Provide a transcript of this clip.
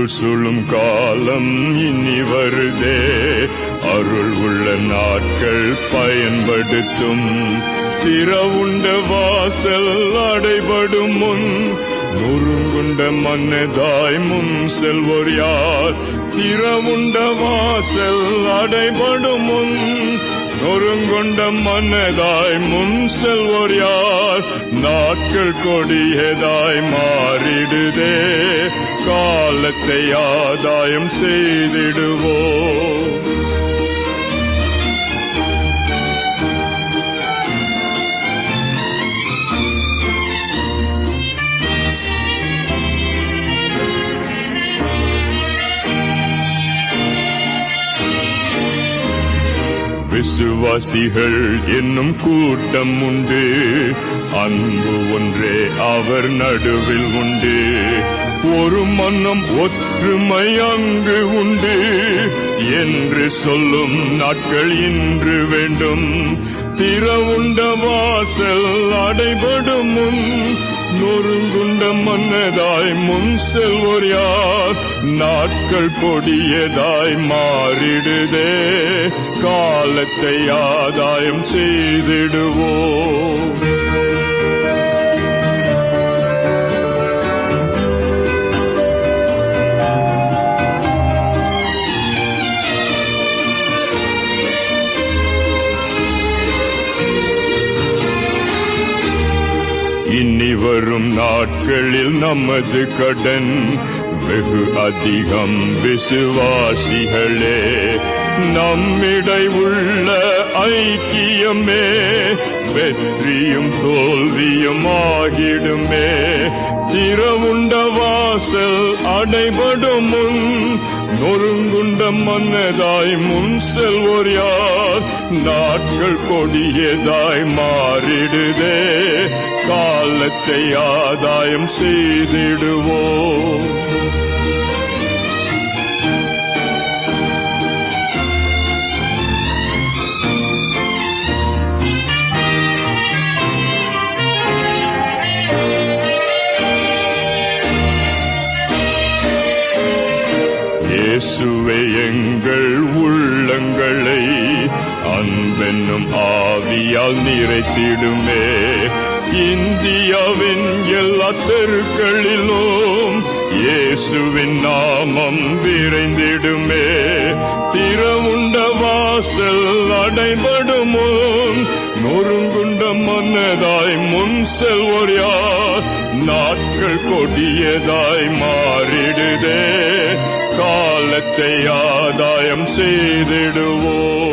இருள் சூழும் காலம் இனி வருதே, அருள் உள்ள நாட்கள் பயன்படுத்தும். திறவுண்ட வாசல் அடைபடும் முன் நொறுங்குண்ட மன்னதாய் முன் செல்வோர் யார்? திறவுண்ட வாசல் அடைபடும் முன் நொறுங்குண்ட மன்னதாய் முன் செல்வோர் யார்? நாட்கள் கொடியதாய் மாறிடுதே, காலத்தை ஆதாயம் செய்திடுவோம். விசுவாசிகள் என்னும் கூட்டம் உண்டு, அன்பு ஒன்றே அவர் நடுவில் உண்டு. ஒரு மனம் ஒற்றுமை அங்கு உண்டு என்று சொல்லும் நாட்கள் இன்று வேண்டும். திறவுண்ட வாசல் அடைபடும் முன் நொறுங்குண்ட மன்னதாய் முன் செல்வோர் யார்? நாட்கள் கொடியதாய் மாறிடுதே, காலத்தை ஆதாயம் செய்திடுவோம். இனி வரும் நாட்களில் நமது கடன் வெகு அதிகம். விசுவாசிகளே, நம்மிடை உள்ள ஐக்கியமே வெற்றியும் தோல்வியும் ஆகிடுமே. திறவுண்ட வாசல் அடைபடும் முன் நொறுங்குண்ட மன்னதாய் முன் செல்வோர் யார்? நாட்கள் கொடியதாய் மாறிடுதே, காலத்தை ஆதாயம் செய்திடுவோம். இயேசுவே எங்கள் உள்ளங்களை அன்பென்னும் ஆவியால் நிறைத்திடுமே. இந்தியாவின் எல்லா தெருக்களிலும் இயேசுவின் நாமம் விரைந்திடுமே. திறவுண்ட வாசல் அடைபடும் முன் நொறுங்குண்ட மன்னதாய் முன் செல்வோர் யார்? நாட்கள் கொடியதாய் மாறிடுதே, காலத்தை ஆதாயம் செய்திடுவோம்.